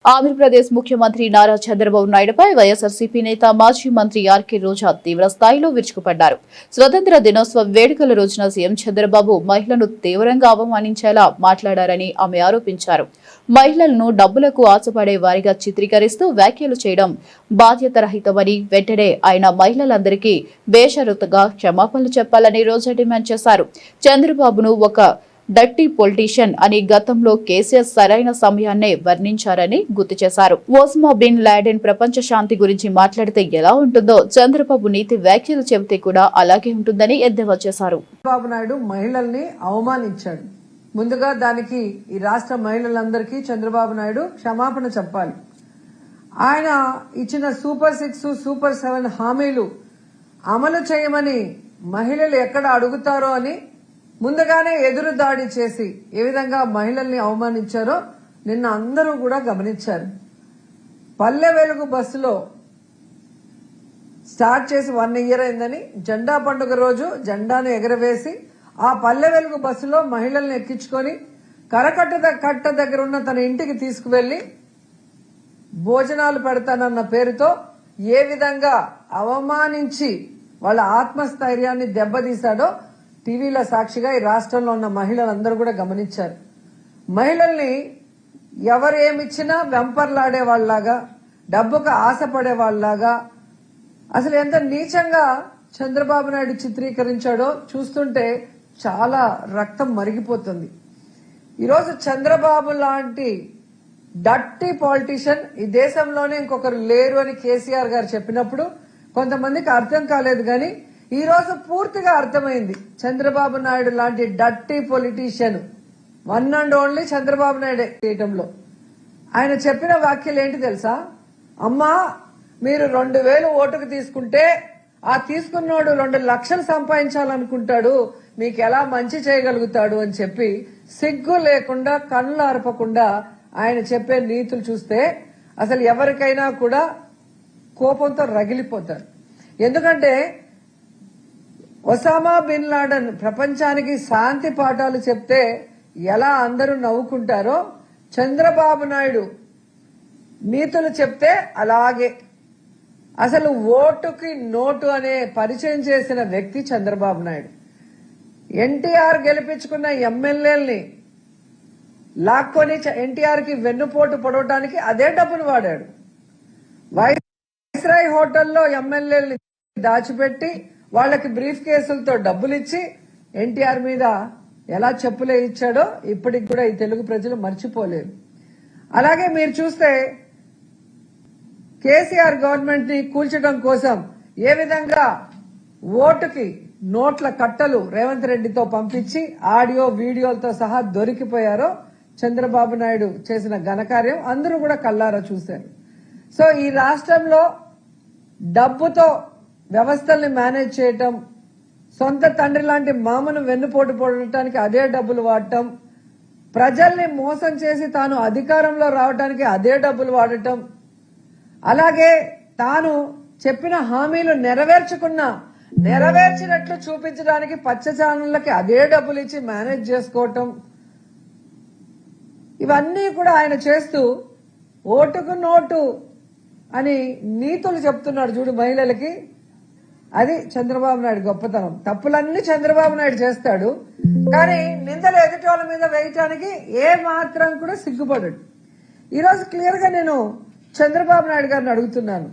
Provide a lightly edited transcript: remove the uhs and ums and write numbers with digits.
ఆంధ్రప్రదేశ్ ముఖ్యమంత్రి నారా చంద్రబాబు నాయుడుపై వైఎస్ఆర్సీపీ నేత మాజీ మంత్రి ఆర్కే రోజా తీవ్ర స్థాయిలో విరుచుకుపడ్డారు. స్వతంత్ర దినోత్సవ వేడుకల రోజున సీఎం చంద్రబాబు మహిళలను తీవ్రంగా అవమానించేలా మాట్లాడారని ఆమె ఆరోపించారు. మహిళలను డబ్బులకు ఆశపడే వారిగా చిత్రీకరిస్తూ వ్యాఖ్యలు చేయడం బాధ్యతారహితమని, వెంటనే ఆయన మహిళలందరికీ బేషరతుగా క్షమాపణలు చెప్పాలని రోజా డిమాండ్ చేశారు. చంద్రబాబును ఒక డర్టీ పొలిటీషియన్ అని గతంలో కేసీఆర్ సరైన సమయాన్నే వర్ణించారని గుర్తు చేశారు. ఓస్మా బిన్ లాడెన్ ప్రపంచ శాంతి గురించి మాట్లాడితే ఎలా ఉంటుందో చంద్రబాబు నీతి వ్యాఖ్యలు చెబితే కూడా అలాగే ఉంటుందని ఎద్దేవా చేశారు. చంద్రబాబు నాయుడు మహిళల్ని అవమానించాడు. ముందుగా దానికి ఈ రాష్ట్ర మహిళలందరికీ చంద్రబాబు నాయుడు క్షమాపణ చెప్పాలి. ఆయన ఇచ్చిన సూపర్ 6, సూపర్ 7 హామీలు అమలు చేయమని మహిళలు ఎక్కడ అడుగుతారో అని ముందుగానే ఎదురు దాడి చేసి ఏ విధంగా మహిళల్ని అవమానించారో నిన్న అందరూ కూడా గమనించారు. పల్లె వెలుగు బస్సులో స్టార్ట్ చేసి 1 ఇయర్ అయిందని జెండా పండుగ రోజు జెండాను ఎగరవేసి ఆ పల్లె వెలుగు బస్సులో మహిళల్ని ఎక్కించుకొని కట్ట దగ్గర ఉన్న తన ఇంటికి తీసుకువెళ్లి భోజనాలు పెడతానన్న పేరుతో ఏ విధంగా అవమానించి వాళ్ళ ఆత్మస్థైర్యాన్ని దెబ్బతీశాడో టీవీల సాక్షిగా ఈ రాష్ట్రంలో ఉన్న మహిళలందరూ కూడా గమనించారు. మహిళల్ని ఎవరేమిచ్చినా వెంపర్లాడే వాళ్ళలాగా, డబ్బుకు ఆశపడే వాళ్ళలాగా, అసలు ఎంత నీచంగా చంద్రబాబు నాయుడు చిత్రీకరించాడో చూస్తుంటే చాలా రక్తం మరిగిపోతుంది. ఈరోజు చంద్రబాబు లాంటి డర్టీ పాలిటీషియన్ ఈ దేశంలోనే ఇంకొకరు లేరు అని కేసీఆర్ గారు చెప్పినప్పుడు కొంతమందికి అర్థం కాలేదు. కానీ ఈ రోజు పూర్తిగా అర్థమైంది. చంద్రబాబు నాయుడు లాంటి dirty politician one and only Chandrababu Naidu చేయటంలో ఆయన చెప్పిన వ్యాఖ్యలు ఏంటి తెలుసా? అమ్మా, మీరు 2000 ఓటుకు తీసుకుంటే ఆ తీసుకున్నోడు 2 లక్షలు సంపాదించాలనుకుంటాడు, మీకు ఎలా మంచి చేయగలుగుతాడు అని చెప్పి సిగ్గు లేకుండా కళ్ళు అరపకుండా ఆయన చెప్పే నీతులు చూస్తే అసలు ఎవరికైనా కూడా కోపంతో రగిలిపోతారు. ఎందుకంటే ఒసామా బిన్ లాడెన్ ప్రపంచానికి శాంతి పాఠాలు చెప్తే ఎలా అందరూ నవ్వుకుంటారో చంద్రబాబు నాయుడు నీతులు చెప్తే అలాగే. అసలు ఓటుకి నోటు అనే పరిచయం చేసిన వ్యక్తి చంద్రబాబు నాయుడు. ఎన్టీఆర్ గెలిపించుకున్న ఎమ్మెల్యేల్ని లాక్కొని ఎన్టీఆర్ కి వెన్నుపోటు పొడవడానికి అదే డబ్బును వాడాడు. వైస్రాయ్ హోటల్లో ఎమ్మెల్యేల్ని దాచిపెట్టి వాళ్ళకి బ్రీఫ్ కేసులతో డబ్బులిచ్చి ఎన్టీఆర్ మీద ఎలా చెప్పులే ఇచ్చాడో ఇప్పటికి కూడా ఈ తెలుగు ప్రజలు మర్చిపోలేరు. అలాగే మీరు చూస్తే కేసీఆర్ గవర్నమెంట్ ని కూల్చడం కోసం ఏ విధంగా ఓటుకి నోట్ల కట్టలు రేవంత్ రెడ్డితో పంపించి ఆడియో వీడియోలతో సహా దొరికిపోయారో చంద్రబాబు నాయుడు చేసిన ఘనకార్యం అందరూ కూడా కళ్ళారా చూశారు. సో ఈ రాష్ట్రంలో డబ్బుతో వ్యవస్థల్ని మేనేజ్ చేయటం, సొంత తండ్రి లాంటి మామను వెన్నుపోటు పొడటానికి అదే డబ్బులు వాడటం, ప్రజల్ని మోసం చేసి తాను అధికారంలో రావడానికి అదే డబ్బులు వాడటం, అలాగే తాను చెప్పిన హామీలు నెరవేర్చినట్లు చూపించడానికి పచ్చ ఛానళ్లకి అదే డబ్బులు ఇచ్చి మేనేజ్ చేసుకోవటం, ఇవన్నీ కూడా ఆయన చేస్తూ ఓటుకు నోటు అని నీతులు చెప్తున్నాడు చూడు మహిళలకి. అది చంద్రబాబు నాయుడు గొప్పతనం. తప్పులన్నీ చంద్రబాబు నాయుడు చేస్తాడు, కానీ నిందలు ఎదుటి వాళ్ళ మీద వేయటానికి ఏ మాత్రం కూడా సిగ్గుపడడు. ఈరోజు క్లియర్ గా నేను చంద్రబాబు నాయుడు గారిని అడుగుతున్నాను,